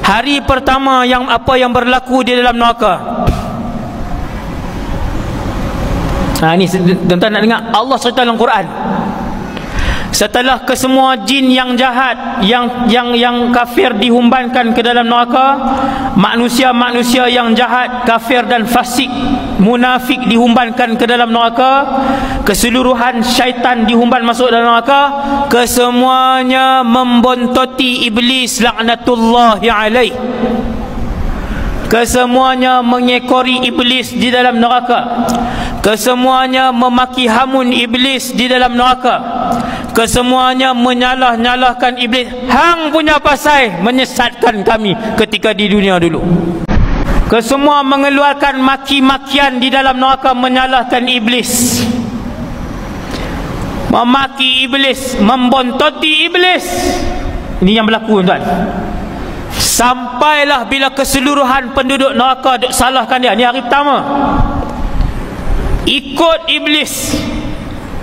Hari pertama yang apa yang berlaku di dalam neraka. Ini tuan-tuan nak dengar Allah cerita dalam Quran. Setelah kesemua jin yang jahat, yang kafir dihumbankan ke dalam neraka, manusia-manusia yang jahat, kafir dan fasik, munafik dihumbankan ke dalam neraka, keseluruhan syaitan dihumban masuk dalam neraka, kesemuanya membontoti iblis laknatullahi alaih. Kesemuanya mengekori iblis di dalam neraka. Kesemuanya memaki hamun iblis di dalam neraka. Kesemuanya menyalah-nyalahkan iblis. Hang punya pasal menyesatkan kami ketika di dunia dulu. Kesemua mengeluarkan maki-makian di dalam neraka, menyalahkan iblis, memaki iblis, membontoti iblis. Ini yang berlaku, tuan. Sampailah bila keseluruhan penduduk neraka duk salahkan dia. Ini hari pertama. Ikut iblis,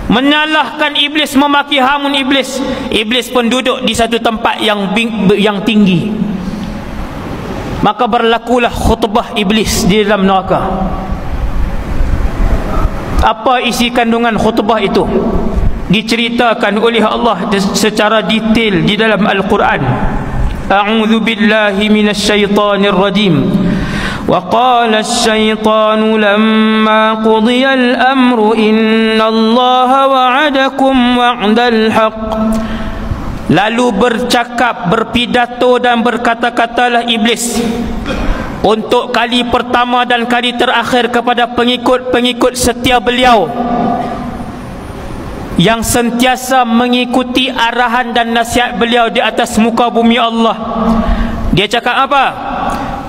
menyalahkan iblis, memaki hamun iblis. Iblis pun duduk di satu tempat yang tinggi. Maka berlakulah khutbah iblis di dalam neraka. Apa isi kandungan khutbah itu? Diceritakan oleh Allah secara detail di dalam Al-Quran. A'udzu billahi minasyaitonir rajim. وقال الشيطان لما قضي الأمر إن الله وعدكم وعد الحق. Lalu bercakap, berpidato dan berkata-katalah iblis untuk kali pertama dan kali terakhir kepada pengikut-pengikut setia beliau yang sentiasa mengikuti arahan dan nasihat beliau di atas muka bumi Allah. Dia cakap apa?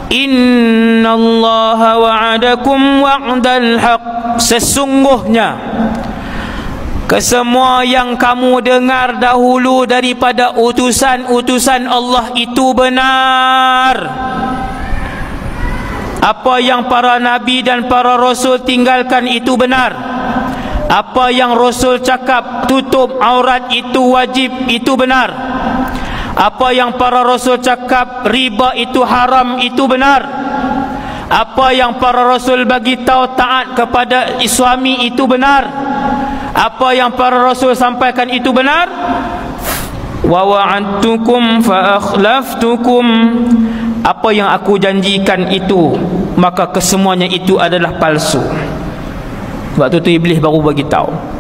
Innallaha wa'adakum wa'dal haq. Sesungguhnya kesemua yang kamu dengar dahulu daripada utusan-utusan Allah itu benar. Apa yang para nabi dan para rasul tinggalkan itu benar. Apa yang rasul cakap tutup aurat itu wajib, itu benar. Apa yang para rasul cakap riba itu haram, itu benar. Apa yang para rasul bagi tahu taat kepada suami itu benar. Apa yang para rasul sampaikan itu benar. Wa wa'adtukum fa akhlaftukum. Apa yang aku janjikan itu, maka kesemuanya itu adalah palsu. Waktu tu iblis baru bagi tahu.